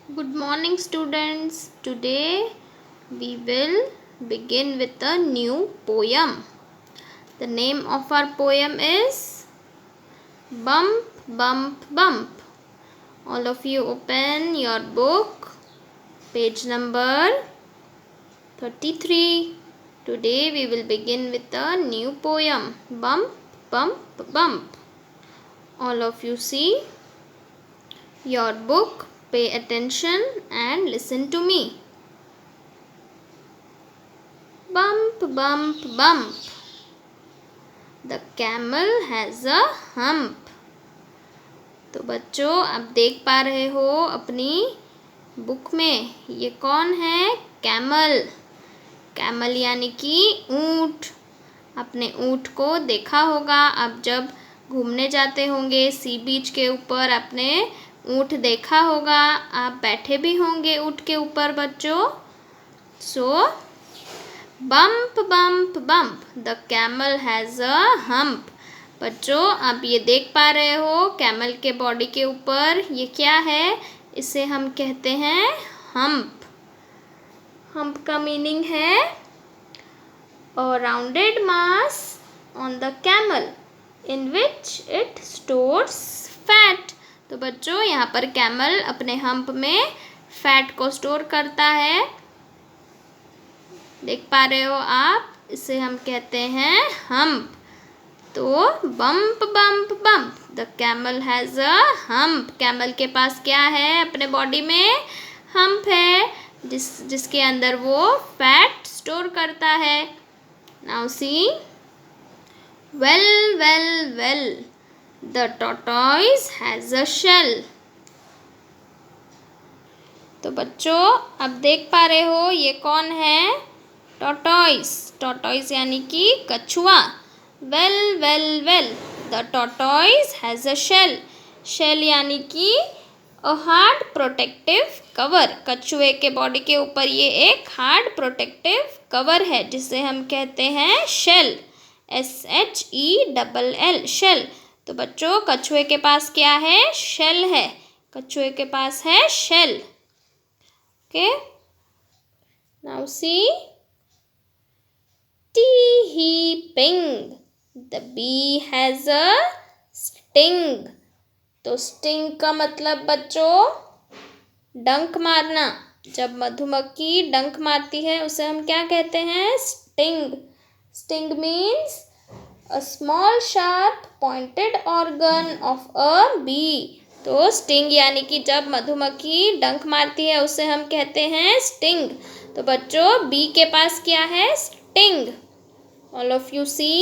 Good morning, students. Today we will begin with a new poem. The name of our poem is Bump, Bump, Bump. All of you open your book, page number 33. Today we will begin with a new poem, Bump, Bump, Bump. All of you see your book, pay attention and listen to me. Bump, bump, bump. The camel has a hump. तो बच्चों आप देख पा रहे हो अपनी book में ये कौन है? कैमल। कैमल यानी कि ऊँट। आपने ऊँट को देखा होगा, आप जब घूमने जाते होंगे सी बीच के ऊपर, आपने ऊँट देखा होगा, आप बैठे भी होंगे ऊँट के ऊपर बच्चों। So bump bump bump the camel has a hump. बच्चों आप ये देख पा रहे हो कैमल के बॉडी के ऊपर ये क्या है? इसे हम कहते हैं हम्प। हम्प का मीनिंग है अ rounded mass on the camel in which it stores fat. तो बच्चों यहाँ पर कैमल अपने हम्प में फैट को स्टोर करता है। देख पा रहे हो आप, इसे हम कहते हैं हम्प। तो bump bump bump the camel has a hump. Camel के पास क्या है? अपने बॉडी में हम्प है जिसके अंदर वो फैट स्टोर करता है। Now see well well well the tortoise has a shell. तो बच्चों अब देख पा रहे हो ये कौन है? टॉर्टोइज। टॉर्टोइज यानी कि कछुआ। Well well well the tortoise has a shell. Shell यानी कि अ हार्ड प्रोटेक्टिव कवर। कछुए के बॉडी के ऊपर ये एक हार्ड प्रोटेक्टिव कवर है जिसे हम कहते हैं शेल। SHELL shell. तो बच्चों कछुए के पास क्या है? शेल है। कछुए के पास है shell. Okay, now see Tee-hee-ping, the bee has a sting। तो स्टिंग का मतलब बच्चों डंक मारना। जब मधुमक्खी डंक मारती है उसे हम क्या कहते हैं? Sting. Sting means a small sharp pointed organ of a bee. तो स्टिंग यानी कि जब मधुमक्खी डंक मारती है उसे हम कहते हैं स्टिंग। तो बच्चों बी के पास क्या है? Sting. All of you see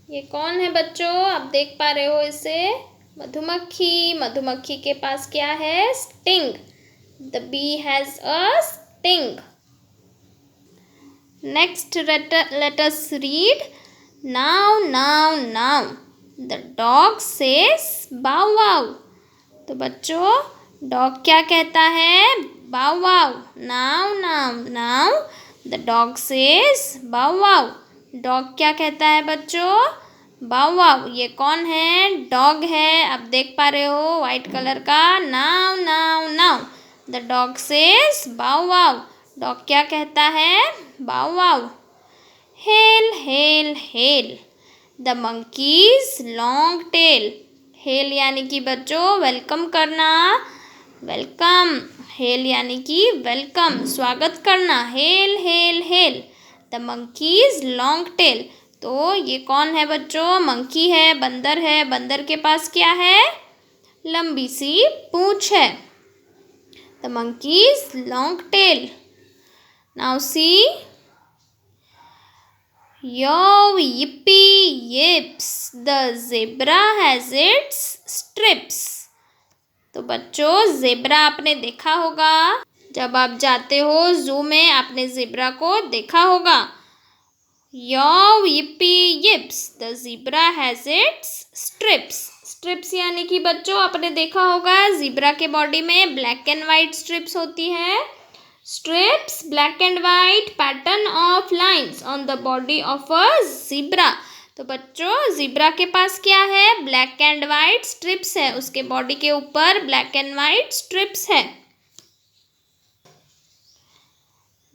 ये कौन है बच्चों? आप देख पा रहे हो इसे? मधुमक्खी। मधुमक्खी के पास क्या है? Sting. The bee has a sting. Next let us read now now now the dog says bow wow। तो बच्चों डॉग क्या कहता है? bow wow। now now now the dog says bow wow। Dog क्या कहता है बच्चों? बाव वाव। ये कौन है? डॉग है। आप देख पा रहे हो वाइट कलर का। Now now now the dog says bow wow. Dog क्या कहता है? Bow wow. Hail hail hail the monkey's long tail. Hail यानी कि बच्चों वेलकम करना। वेलकम। हेल यानी कि वेलकम, स्वागत करना। Hello hail hail the monkey's long tell. तो ये कौन है बच्चों? मंकी है, बंदर है। बंदर के पास क्या है? लंबी सी पूंछ है। The monkey's long tell. Now see yo yippy yips the zebra has its strips। तो बच्चों जेब्रा आपने देखा होगा, जब आप जाते हो जू में आपने जेब्रा को देखा होगा। यो yippy yips the zebra has its strips। Strips यानी कि बच्चों आपने देखा होगा ज़ीब्रा के बॉडी में ब्लैक एंड वाइट स्ट्रिप्स होती हैं। Strips black and white pattern of lines on the body of a zebra. तो बच्चों ज़ीब्रा के पास क्या है? ब्लैक एंड वाइट स्ट्रिप्स है। उसके बॉडी के ऊपर ब्लैक एंड वाइट स्ट्रिप्स है।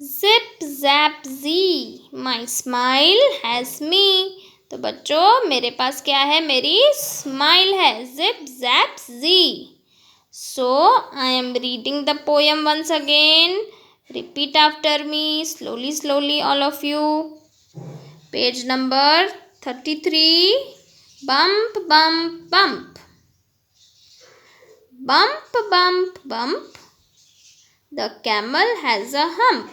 Zip zap zee, my smile has me. तो बच्चों मेरे पास क्या है? मेरी स्माइल है. Zip zap zee. So I am reading the poem once again. Repeat after me slowly, slowly, all of you. Page number 33. Bump, bump, bump. Bump, bump, bump. The camel has a hump.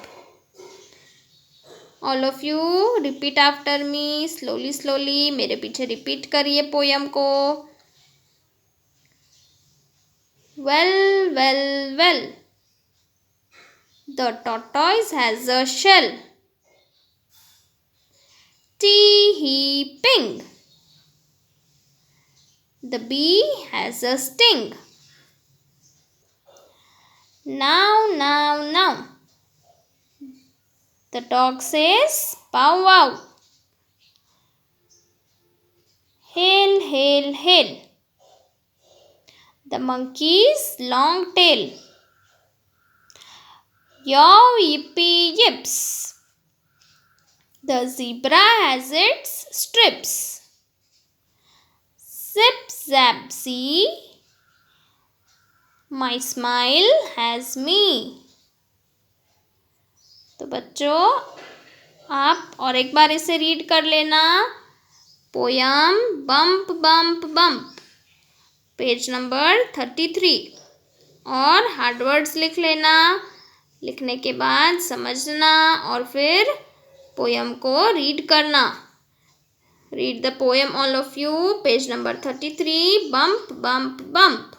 All of you repeat after me slowly, slowly. मेरे पीछे repeat करिए poem को. Well, well, well. The tortoise has a shell. Tee-hee, ping. The bee has a sting. Now, now, now. The dog says, bow wow. Hail, hail, hail. The monkey's long tail. Yow, yippee, yips. The zebra has its strips. Zip, zap, zee. My smile has me. तो बच्चों आप और एक बार इसे read कर लेना. Poem bump bump bump, page number 33. और hard words लिख लेना. लिखने के बाद समझना और फिर पोयम को रीड करना. Read the poem all of you. Page number 33. Bump bump bump.